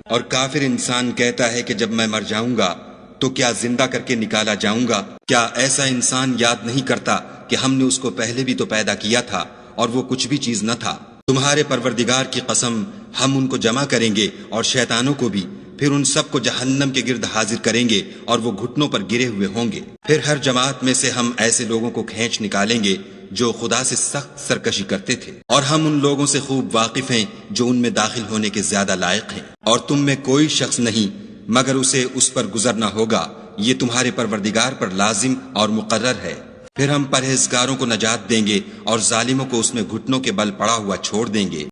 और काफिर इंसान कहता है कि जब मैं मर जाऊंगा तो क्या जिंदा करके निकाला जाऊंगा। क्या ऐसा इंसान याद नहीं करता कि हमने उसको पहले भी तो पैदा किया था और वो कुछ भी चीज न था। तुम्हारे परवरदिगार की कसम, हम उनको जमा करेंगे और शैतानों को भी, फिर उन सबको जहन्नम के गिर्द हाजिर करेंगे और वो घुटनों पर गिरे हुए होंगे। फिर हर जमात में से हम ऐसे लोगों को खींच निकालेंगे जो खुदा से सख्त सरकशी करते थे, और हम उन लोगों से खूब वाकिफ हैं जो उनमें दाखिल होने के ज्यादा लायक हैं। और तुम में कोई शख्स नहीं मगर उसे उस पर गुजरना होगा, ये तुम्हारे परवरदिगार पर लाजिम और मुकर्रर है। फिर हम परहेजगारों को नजात देंगे और जालिमों को उसमें घुटनों के बल पड़ा हुआ छोड़ देंगे।